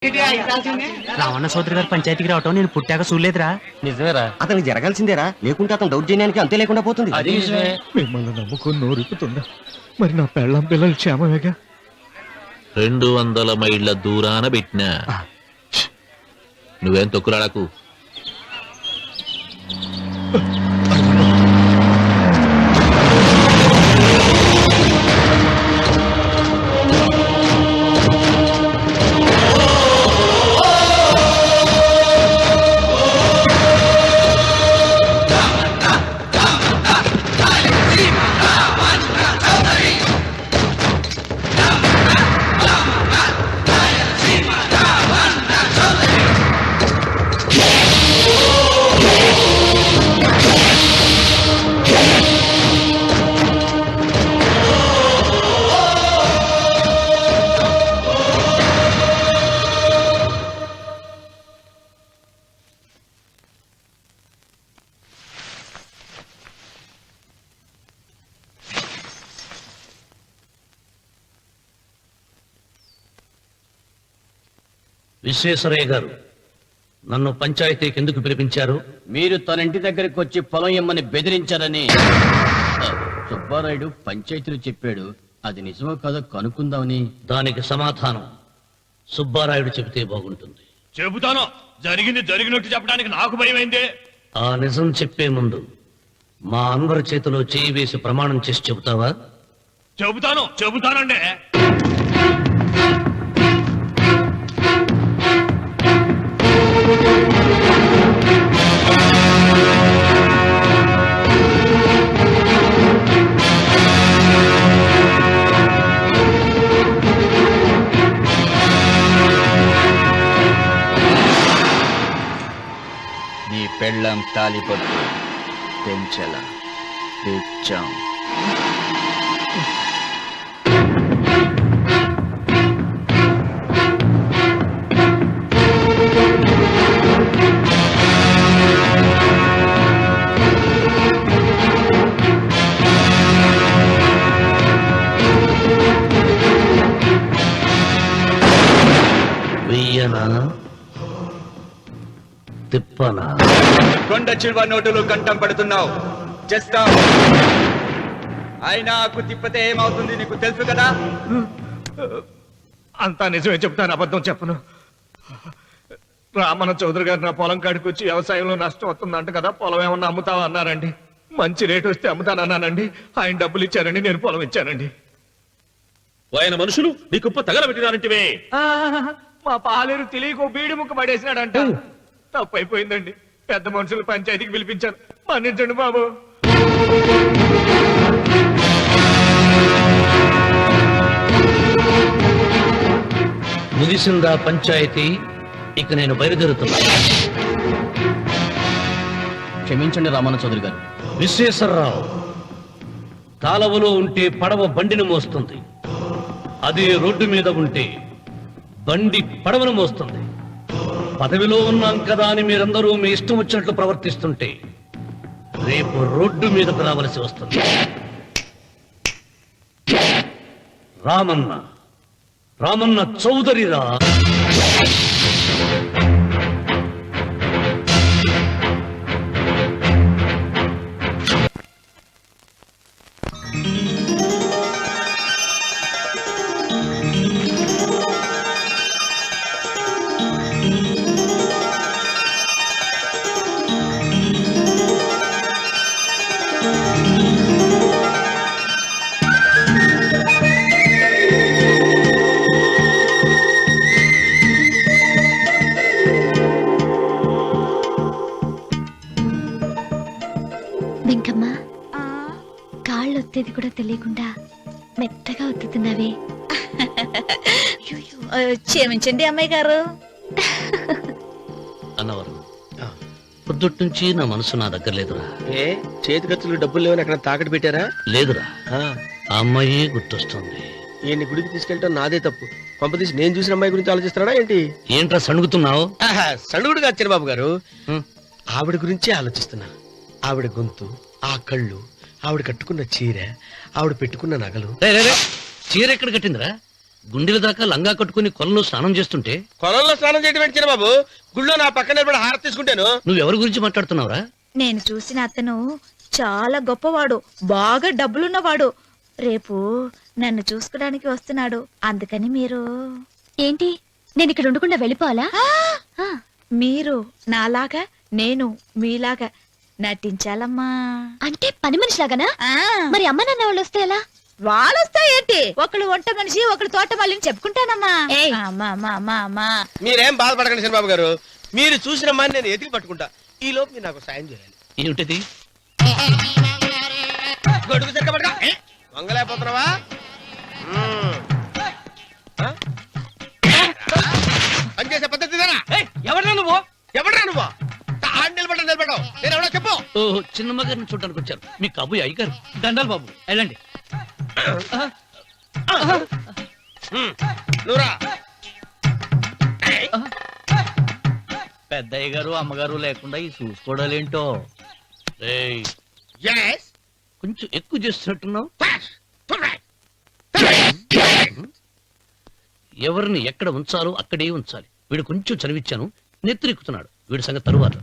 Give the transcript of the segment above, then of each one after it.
రావణ సోదరి గారు పంచాయతీకి రావటం నేను పుట్టాక చూడలేదురా. నిజమేరా, అతనికి జరగాల్సిందేరా, లేకుంటే అతను దౌర్జన్యానికి అంతే లేకుండా పోతుంది. అది నిజమే. మిమ్మల్ని నమ్ముకొని నోరుపుతుందా? మరి నా పెళ్ళం పిల్లలు క్షేమమేగా? 200 మైళ్ళ దూరాన పెట్టినా. నువ్వేం తొక్కురాడకు. విశ్వేశ్వరయ్య గారు, నన్ను పంచాయతీకి ఎందుకు పిలిపించారు? మీరు తన ఇంటి దగ్గరికి వచ్చి పొలం ఇమ్మని బెదిరించారని సుబ్బారాయుడు పంచాయతీలో చెప్పాడు. అది నిజమో కాదో కనుక్కుందామని. దానికి సమాధానం సుబ్బారాయుడు చెబితే బాగుంటుంది. చెబుతాను. జరిగింది జరిగినట్టు చెప్పడానికి నాకు భయమైంది. ఆ నిజం చెప్పే ముందు మా అందరి చేతిలో చేయి వేసి ప్రమాణం చేసి చెబుతావా? చెబుతానండి. నీ పెళ్ళం తాలిపట్టు పెంచల తెచ్చాం. వెయ్యనా తిప్పనా? కొండ చిల్వ నోటులు కంఠం పడుతున్నావు. చేస్తావు. అయినా ఆకు తిప్పతే ఏమవుతుంది నీకు తెలుసు కదా. అంతా నిజమే చెప్తాను, అబద్ధం చెప్పను. రామన్న చౌదరి గారు నా పొలం కాడికి వచ్చి వ్యవసాయంలో నష్టం వస్తుందంట కదా, పొలం ఏమన్నా అమ్ముతావా అన్నారండి. మంచి రేటు వస్తే అమ్ముతానన్నానండి. ఆయన డబ్బులు ఇచ్చారండి, నేను పొలం ఇచ్చానండి. ఆయన మనుషులు నీ కుప్ప తగలబెట్టినారంటివే. మా పాలేరు తెలియకో బీడి ముక్క పడేసినాడంట. తప్పైపోయిందండి. పెద్ద మనుషులు పంచాయతీకి పిలిపించాను, మన్నించండి బాబు. ముగిసిందా పంచాయతీ? ఇక నేను బయలుదేరుతున్నా. క్షమించండి రామన్న చౌదరి గారు. విశ్వేశ్వరరావు, కాలవలో ఉంటే పడవ బండిని మోస్తుంది, అదే రోడ్డు మీద ఉంటే బండి పడవను మోస్తుంది. పదవిలో ఉన్నాం కదా అని మీరందరూ మీ ఇష్టం వచ్చినట్లు ప్రవర్తిస్తుంటే రేపు రోడ్డు మీదకు రావలసి వస్తుంది. రామన్న చౌదరిరా. వెంకమ్మ, కాళ్ళు ఒత్తేది కూడా తెలియకుండా మెత్తగా ఒత్తుతున్నావే. క్షమించండి అమ్మాయి గారు. అన్నవరం, పొద్దుటి నుంచి నా మనసు నా దగ్గర లేదురా. ఏ చేతి ఖర్చులు డబ్బులు లేవని అక్కడ తాకట్టు పెట్టారా? లేదురా, ఆ అమ్మాయి గుర్తొస్తుంది. ఈయన్ని గుడికి తీసుకెళ్ళటం నాదే తప్పు. పంపదీసి నేను చూసిన అమ్మాయి గురించి ఆలోచిస్తున్నాడా ఏంటి? ఏంట్రా సణుగుతున్నావు? సణుగుడుగా చిరబాబు గారు, ఆవిడ గురించే ఆలోచిస్తున్నా. ఆవిడ గొంతు, ఆ కళ్ళు, ఆవిడ కట్టుకున్న చీర, ఆవిడ పెట్టుకున్న నగలు. చీర ఎక్కడ కట్టిందిరా? గుండెల దాకా లంగా కట్టుకుని కొలంలో స్నానం చేస్తుంటే కొలంలో స్నానం చేయడం ఏంటి చిన్నబాబు? గుళ్ళో నా పక్కన నిలబడి హారతి తీసుకుంటాను. నువ్వెవరి గురించి మాట్లాడుతున్నావురా? నేను చూసిన అతను చాలా గొప్పవాడు, బాగా డబ్బులున్నవాడు. రేపు నన్ను చూసుకోడానికి వస్తున్నాడు. అందుకని మీరు ఏంటి, నేను ఇక్కడ ఉండకుండా వెళ్ళిపోవాలా? మీరు నాలాగా, నేను మీలాగా నటించాలమ్మా. అంటే పని మనిషిలాగానా? మరి అమ్మ నాన్న వాళ్ళు వస్తే ఎలా? వాళ్ళొస్తా ఏంటి, ఒకళ్ళు వంట మనిషి ఒకళ్ళు తోట మళ్ళీ చెప్పుకుంటానమ్మా. అమ్మా అమ్మా అమ్మా అమ్మా, మీరేం బాధపడకండి చిన్నబాబు గారు. మీరు చూసిన మని నేను ఎతికి పట్టుకుంటా. ఈ లోపు మీరు నాకు సాయం చేయాలి. ఏమిటది? గొడుగు సరిగ్గా పట్టుకో. వంగలేకపోతున్నావా? పనిచేసే పద్ధతి ఎవరా నువ్వు? ఎవడరా నువ్వు? నిలబడ్డావు. నేను ఎవడో చెప్పు. చిన్నమ్మ గారిని చూడడానికి వచ్చారు. మీ కబుయ్య అయ్యగారు. దండాలు బాబు, వెళ్ళండి. నువ్వురా. పెద్దయ్య గారు అమ్మగారు లేకుండా ఈ చూసుకోవడాలేంటో. ఏయ్, Yes. కొంచెం ఎక్కువ చేస్తున్నట్టున్నావు. ఎవరిని ఎక్కడ ఉంచాలో అక్కడే ఉంచాలి. వీడు కొంచెం చదివిచ్చాను, నెత్తిరెక్కుతున్నాడు. వీడి సంగతి తరువాత.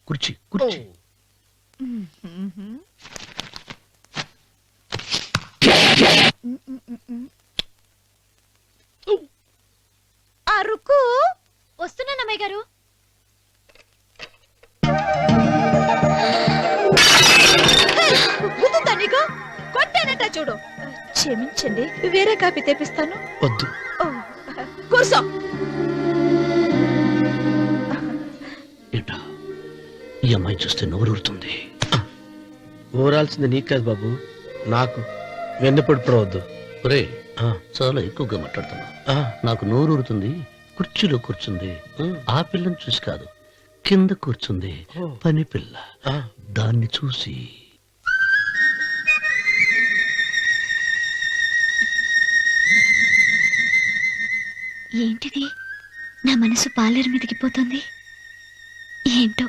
కుర్చీ కుర్చీ. అరుకు వస్తున్నాను అమ్మాయి గారు. నీకు కొట్టానట చూడు. క్షమించండి, వేరే కాపీ తెప్పిస్తాను. వద్దు. కూర్చో. ఏంటా, ఈ అమ్మాయి చూస్తే నోరూరుతుంది. ఊరాల్సింది నీకు కాదు బాబు, నాకు. వెన్నపొడి పడవద్దు. ఒరే, చాలా ఎక్కువగా మాట్లాడుతున్నా. నాకు నోరూరుతుంది. కుర్చీలో కూర్చుంది. ఆ పిల్లని చూసి కాదు, కింద కూర్చుంది పని పిల్ల. దాన్ని చూసి ఏంటిది, నా మనసు పాలేరు మీదకి పోతుంది. ఏంటో.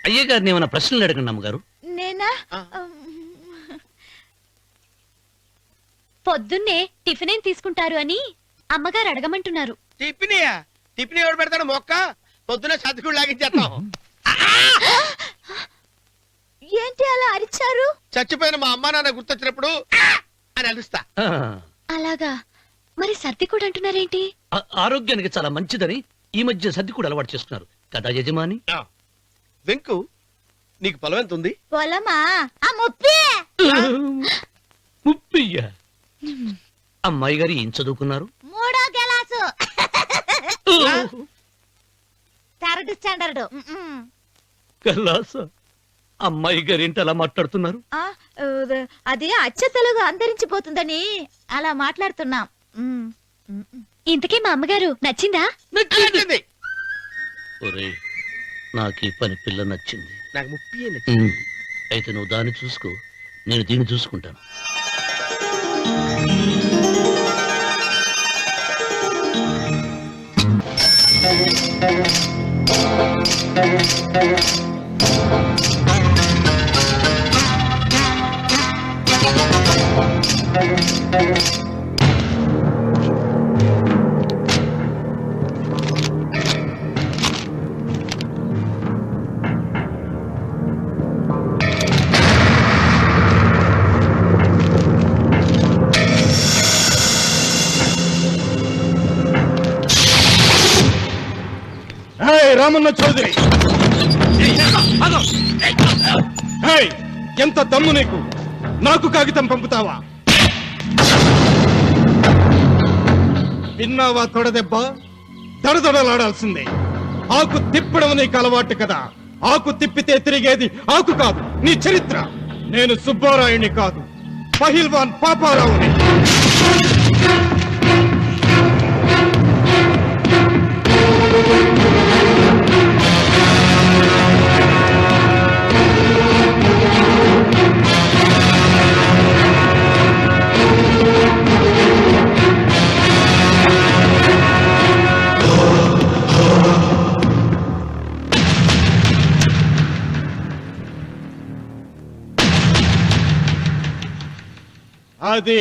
అయ్య గారిని ఏమైనా ప్రశ్నలు అడగండి అమ్మగారు. నేనా? పొద్దున్నే టిఫిన్ ఏం తీసుకుంటారు అని అమ్మగారు అడగమంటున్నారు. టిఫినియా? టిఫిన్ ఎవడు పెడతాడు? మొక్క పొద్దున సతికుడు లాగించేస్తాం. ఏంటి అలా అరిచారు? చచ్చిపోయిన మా అమ్మా నాన్న గుర్తొచ్చినప్పుడు అని అలుస్తా. అలాగా? మరి సర్ది కూడా అంటున్నారేంటి? ఆరోగ్యానికి చాలా మంచిదని ఈ మధ్య సర్ది కూడా అలవాటు చేస్తున్నారు కదా యజమాని. వెంకు, నీకు పొలం ఎంత ఉంది? పొలమా? ఆ ముప్పి. ముప్పయ్య. అమ్మాయి గారు ఏం చదువుకున్నారు? 3వ క్లాసు, 3rd స్టాండర్డ్. కలాస. అమ్మాయి గారు ఏంటి అలా మాట్లాడుతున్నారు? అది అచ్చ తెలుగు అంతరించిపోతుందని అలా మాట్లాడుతున్నాం. ఇంతకీ మా అమ్మగారు నచ్చిందా? నచ్చింది. ఒరే, నాకు ఈ పని పిల్ల నచ్చింది. నాకు ముప్పి. అయితే నువ్వు దాన్ని చూసుకో, నేను దీన్ని చూసుకుంటాను. రామన్న చౌదరి, ఎంత దమ్ము నీకు? నాకు కాగితం పంపుతావా? విన్నావా తొడదెబ్బ? దడదడలాడాల్సిందే. ఆకు తిప్పడం నీకు అలవాటు కదా. ఆకు తిప్పితే తిరిగేది ఆకు కాదు, నీ చరిత్ర. నేను సుబ్బారాయుని కాదు, పహిల్వాన్ పాపారావుని. అది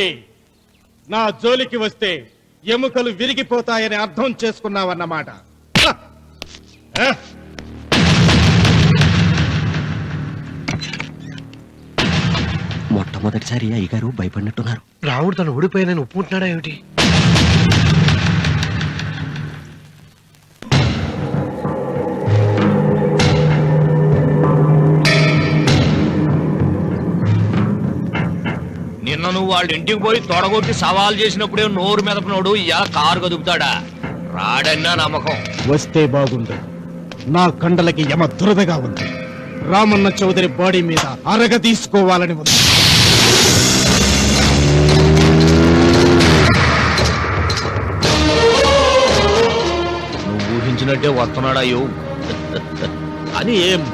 నా జోలికి వస్తే ఎముకలు విరిగిపోతాయని అర్థం చేసుకున్నావన్నమాట. మొట్టమొదటిసారి అయ్యగారు భయపడినట్టున్నారు. రావుడు తను ఓడిపోయానని ఒప్పుకుంటున్నాడా ఏమిటి? నిన్న నువ్వు వాళ్ళ ఇంటికి పోయి తొడగొట్టి సవాల్ చేసినప్పుడే నోరు మెదపనోడు ఇలా కారు కదుపుతాడా? రాడన్నా నమ్మకం. వస్తే బాగుండు. నా కండలకి యమ దురదగా ఉంది. రామన్న చౌదరి బాడీ మీద అరగ తీసుకోవాలని ఉంది. నువ్వు ఊహించినట్టే వస్తున్నాడాయో అని ఏం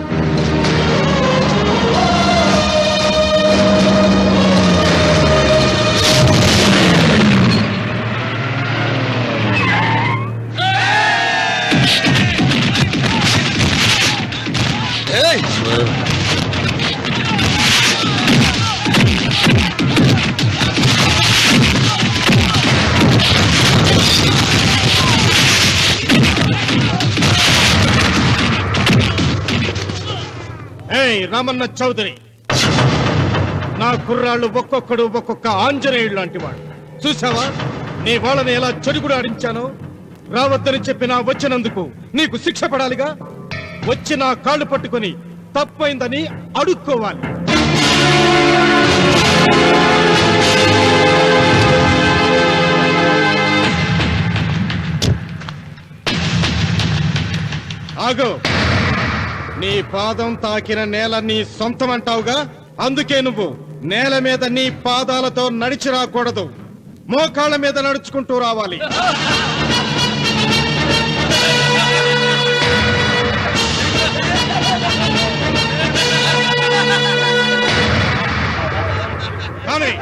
రామన్న చౌదరి, నా కుర్రాళ్ళు ఒక్కొక్కడు ఒక్కొక్క ఆంజనేయుడు లాంటి వాడు. చూసావా నీ వాళ్ళని ఎలా చెడుగుడు ఆడించానో? రావద్దని చెప్పినా వచ్చినందుకు నీకు శిక్ష పడాలిగా. వచ్చి నా కాళ్ళు పట్టుకుని తప్పైందని అడుక్కోవాలి. ఆగో, నీ పాదం తాకిన నేల నీ సొంతం అంటావుగా, అందుకే నువ్వు నేల మీద నీ పాదాలతో నడిచి రాకూడదు, మోకాళ్ళ మీద నడుచుకుంటూ రావాలి. కానీ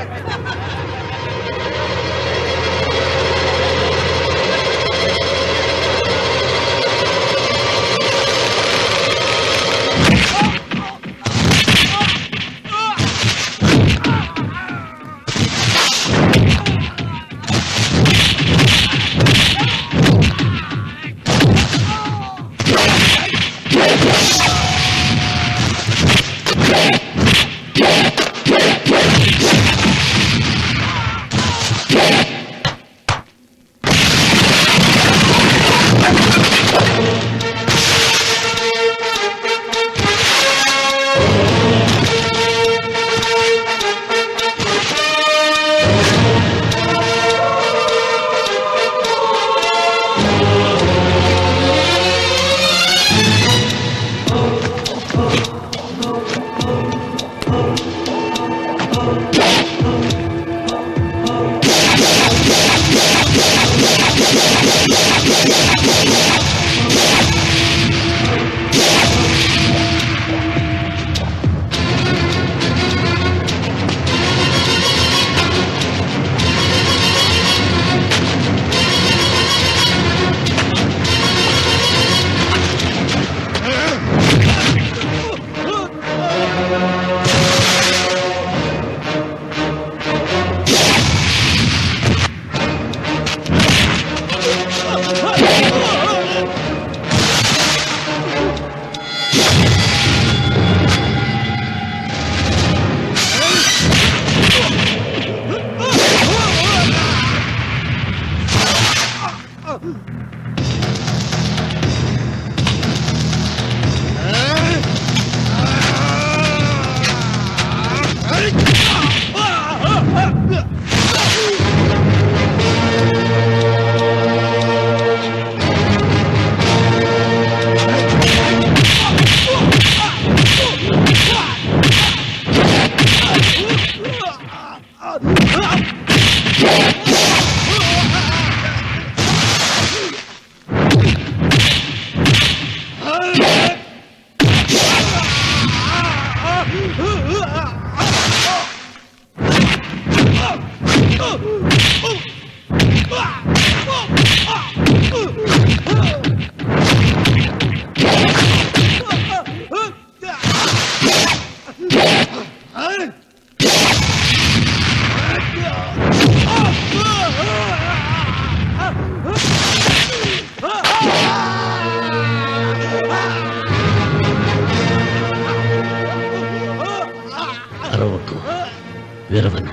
వీరవన్,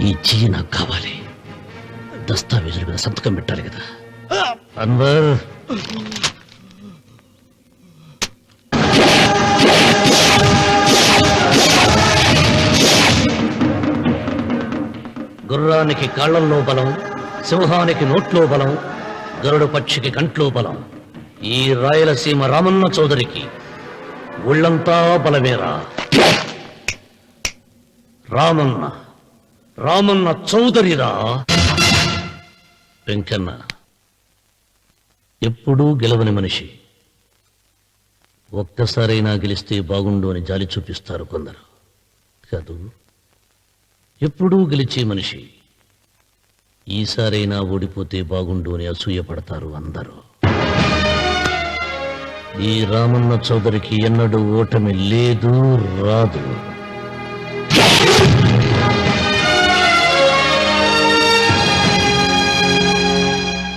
ఈ చెయ్యి నాకు కావాలి. దస్తావేజుల మీద సంతకం పెట్టాలి కదా. అన్వర్, గుర్రానికి కాళ్లల్లో బలం, సింహానికి నోట్లో బలం, గరుడు పక్షికి కంట్లో బలం. ఈ రాయలసీమ రామన్న చౌదరికి ఒళ్ళంతా బలమేరా. రామన్న చౌదరిరా. వెంకన్న ఎప్పుడూ గెలవని మనిషి. ఒక్కసారైనా గెలిస్తే బాగుండు అని జాలి చూపిస్తారు కొందరు. కాదు, ఎప్పుడూ గెలిచే మనిషి. ఈసారైనా ఓడిపోతే బాగుండు అని అసూయపడతారు అందరూ. ఈ రామన్న చౌదరికి ఎన్నడూ ఓటమి లేదు, రాదు.